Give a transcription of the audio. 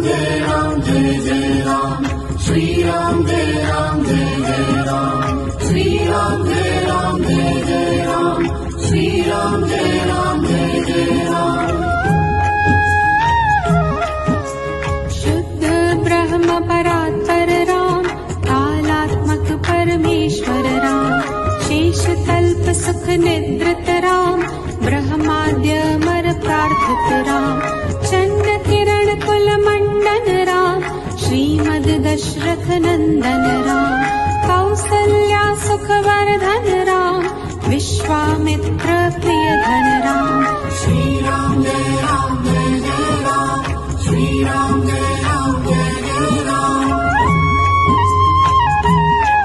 जय राम जय जय राम श्री राम जय जय राम श्री राम जय जय राम श्री राम जय जय राम। शुद्ध ब्रह्म परात्पर राम कालात्मक परमेश्वर राम शेष तल्प सुख निद्रित राम ब्रह्माद्य मर प्रार्थित राम चंद्र किरण कुल मंडन राम श्रीमद दशरथ नंदन राम कौसल्या सुखवर्धन राम विश्वामित्र प्रियधन राम श्री राम जय जय राम श्री राम